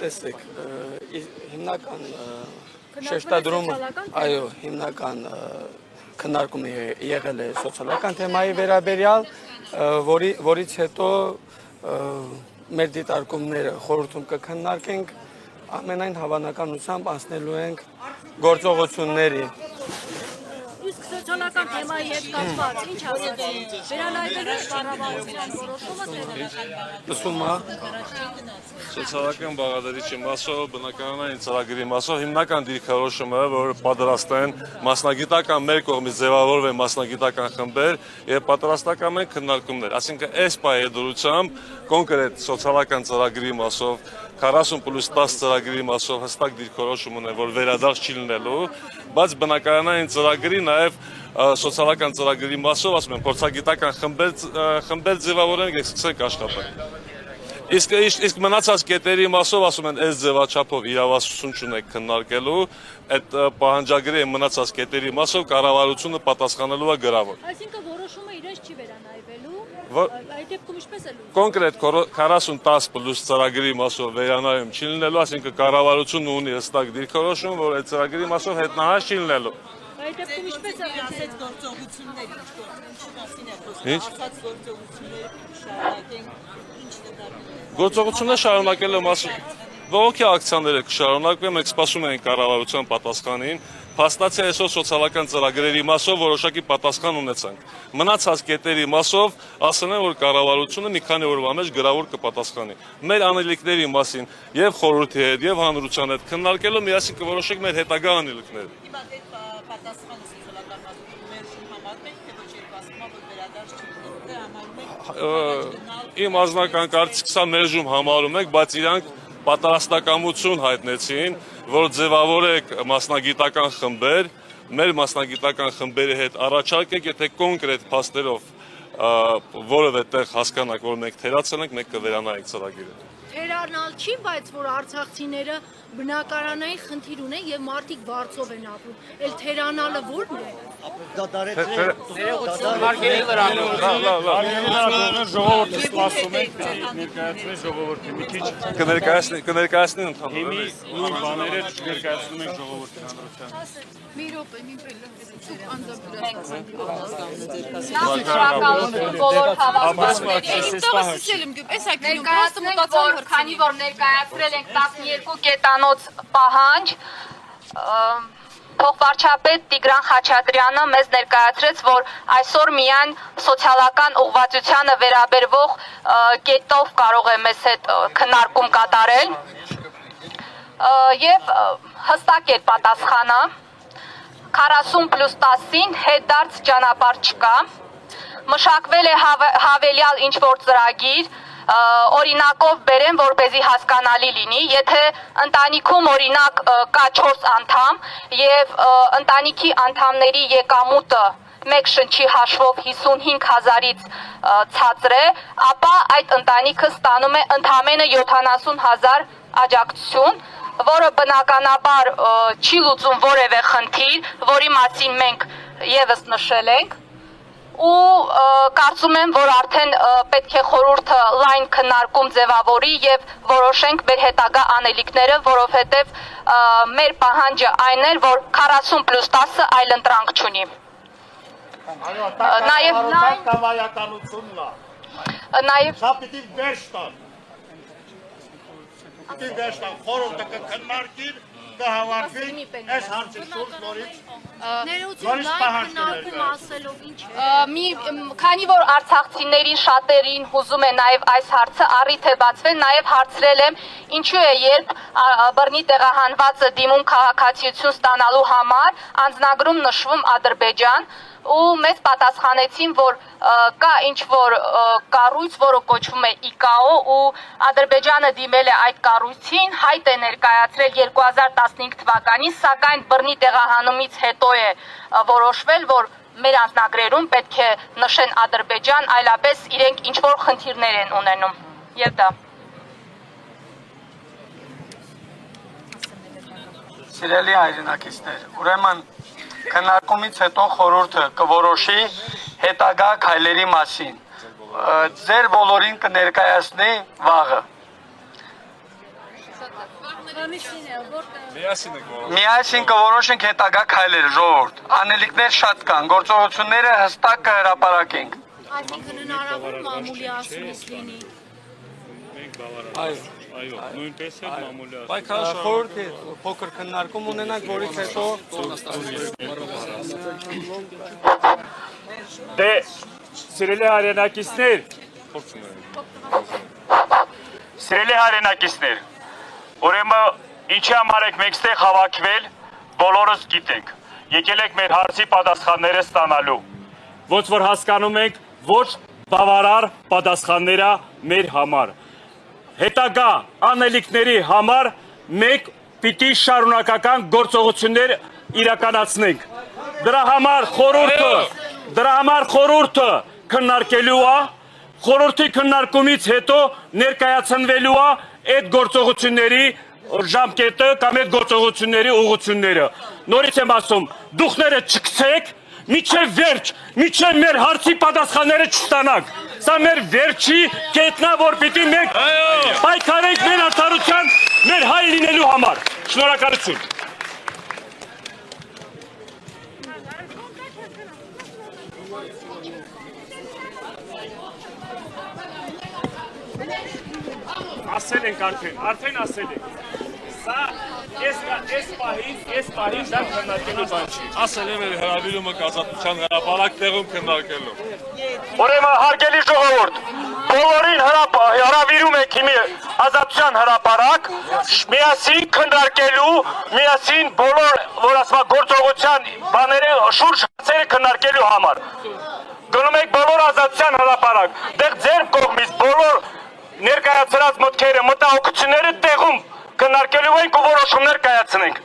տեսեք, հիմնական շեշտադրումը, այո, հիմնական քննարկումը եղել է սոցիալական թեմայի վերաբերյալ, որից հետո մեր դիտարկումները խորհրդում կքննարկենք, ամենայն հավանականությամբ անցնելու ենք գործողությունների։ Իսկ սոցիալական թեմայի հետ կապված ինչ ասացին, վերանայվելու կառավարության որոշումը Սոցիալական բաղադրիչի մասով, բնակարանային ծրագրի մասով հիմնական դիրքորոշումը, որ պատրաստեն մասնագիտական մեր կողմից ձևավորվեն մասնագիտական խմբեր եւ պատրաստական են քննարկումներ, այսինքն այս պայեդրությամբ կոնկրետ սոցիալական ծրագրի մասով 40+10 ծրագրի մասով հստակ դիրքորոշում ունեն, որ վերադարձ չի լինելու, բայց բնակարանային ծրագրի նաև սոցիալական ծրագրի մասով, ասում եմ, փորձագիտական խմբեր ձևավորենք եւ սկսենք աշխատել։ Իսկ մնացած կետերի մասով, ասում են, այս ձևաչափով իրավասություն չունեք քննարկելու, այդ պահանջագրի մնացած կետերի մասով կառավարությունը պատասխանելու է գրավոր։ Այսինքն որոշումը իրենց չի վերանայվելու, այդ դեպքում ինչպես է լուծվում։ Կոնկրետ 40+10 ծրագրի մասով վերանայում չի լինելու, այսինքն կառավարությունը ունի հստակ դիրքորոշում, որ այդ ծրագրի մասով հետնահաս չի լինելու։ Այդ դեպքում ինչպես է ասած գործողություններ Ինչ գործողությունները շարունակելու մասին բողոքի ակցիաները կշարունակվեն, մենք սպասում ենք կառավարության պատասխանին, փաստացի այսօր սոցիալական ծրագրերի մասով որոշակի պատասխան ունեցանք։ Մնացած կետերի մասով ասել են, որ կառավարությունը մի քանի օրվա մեջ գրավոր կպատասխանի։ Մեր անելիքների մասին եւ խորհրդի հետ եւ հանրության հետ քննարկելով միասին կորոշենք մեր հետագա անելիքները։ Իմ անձնական կարծիքով սա մերժում համարում ենք, բայց իրանք պատրաստակամություն հայտնեցին, որ ձևավորեք մասնագիտական խմբեր, մեր մասնագիտական խմբերի հետ առաջարկեք, եթե կոնկրետ փաստերով որևէ տեղ հասկանանք, որ մենք թերացել ենք, մենք կվերանայենք ծրագիրը։ Թերանալ չի, բայց որ արցախցիները բնակարանային խնդիր ունեն եւ մարդիկ բարձով են ապրում։ Էլ թերանալը ո՞րն է։ Դա ժողովրդը սպասում ենք, ներկայացնեն ժողովրդի մի քիչ կներկայացնեն ընդհանուր նույն բաները ներկայացնում ենք ժողովրդի հանրության։ Մի րոպե, մի Քանի որ ներկայացրել ենք 12 կետանոց պահանջ, փոխվարչապետ Տիգրան Խաչատրյանը մեզ ներկայացրեց, որ այսօր միայն սոցիալական ուղղվածությանը վերաբերվող կետով կարող է մեզ հետ քննարկում կատարել եւ հստակ էր պատասխանը 40+10-ին հետդարձ ճանապարհ չկա, մշակվել է հավելյալ ինչ-որ ծրագիր, օրինակով բերեմ, որպեսզի հասկանալի լինի, եթե ընտանիքում օրինակ կա 4 անդամ եւ ընտանիքի անդամների եկամուտը մեկ շնչի հաշվով 55,000-ից ցածր է, ապա այդ ընտանիքը ստանում է ընդամենը 70,000 աջակցություն, որը բնականաբար չի լուծում որևէ խնդիր, որի մասին մենք եւս նշել ենք, ու կարծում եմ, որ արդեն պետք է խորհուրդը լայն քննարկում ձևավորի եւ որոշենք մեր հետագա անելիքները, որովհետեւ մեր պահանջը այն էր, որ 40+10-ը այլ ընտրանք չունի։ Նաեւ կամայականությունն է։ Նաեւ Սա պիտի վերջ տան։ Պիտի վերջ տան, խորհուրդը կքննարկի, կհավաքվի, այս հարցի շուրջ նորից Ներողություն, լայն քննարկում ասելով ինչ է։ Քանի որ արցախցիներին շատերին հուզում է նաև այս հարցը, առիթ է բացվել, նաև հարցրել եմ, ինչու է երբ բռնի տեղահանվածը դիմում քաղաքացիություն ստանալու համար, անձնագրում նշվում Ադրբեջան, ու մեզ պատասխանեցին, որ կա ինչ-որ կառույց, որը կոչվում է ICAO, ու Ադրբեջանը դիմել է այդ կառույցին, հայտ է ներկայացրել 2015 թվականին, սակայն բռնի տեղահանումից հետո է որոշվել, որ մեր անձնագրերում պետք է նշեն Ադրբեջան, այլապես իրենք ինչ-որ խնդիրներ են ունենում։ Եվ դա։ Սիրելի հայրենակիցներ, ուրեմն քննարկումից հետո խորհուրդը կորոշի հետագա քայլերի մասին։ Ձեր բոլորին կներկայացնի վաղը։ Միասին եք որոշ։ Միասին կորոշենք հետագա քայլեր, ժողովուրդ։ Անելիքներ շատ կան, գործողությունները հստակ կհրապարակենք։ Այսինքն հնարավոր մամուլի ասումից լինի։ Մենք բավարար։ Այո, նույնպես է մամուլի ասում։ Բայց խորհուրդ է, փոքր քննարկում ունենանք, որից հետո Դե սիրելի հայրենակիցներ, սիրելի հայրենակիցներ, ուրեմն ինչի համար եք մենք ստեղ հավաքվել, բոլորս գիտենք, եկել եք մեր հարցի պատասխանները ստանալու, ոչ որ հասկանում ենք, ոչ բավարար պատասխանները մեր համար, հետագա անելիքների համար մենք պիտի շարունակական գործողություններ իրականացնենք, դրա համար խորհուրդը քննարկելու է, խորհրդի քննարկումից հետո ներկայացնվելու է այդ գործողությունների ժամկետը կամ այդ գործողությունների ուղղությունները։ Նորից եմ ասում, դուխները չգցեք, միջև մեր հարցի պատասխանները չստանանք։ Սա մեր վերջի կետնա, որ պիտի մենք պայքարենք մեր արդարության, մեր հայ լինելու համար։ Շնորհակալություն։ Ասել ենք արդեն ասել ենք, սա ես պահին դա քննարկելու բան չի։ Ասել եմ հրավիրումը ազատության հրապարակ տեղում քննարկելու։ Ուրեմն հարգելի ժողովուրդ, բոլորին հրավիրում եք հիմի ազատության հրապարակ, միասին քննարկելու, միասին բոլոր, որ ասма գործողության բաները շուրջ հարցերը քննարկելու համար։ Գնում եք բոլոր ազատության հրապարակ, դեղ ձեր կողմից բոլոր ներկայացրած մտքերը, մտահոգությունները տեղում քննարկելու ենք ու որոշումներ կայացնենք։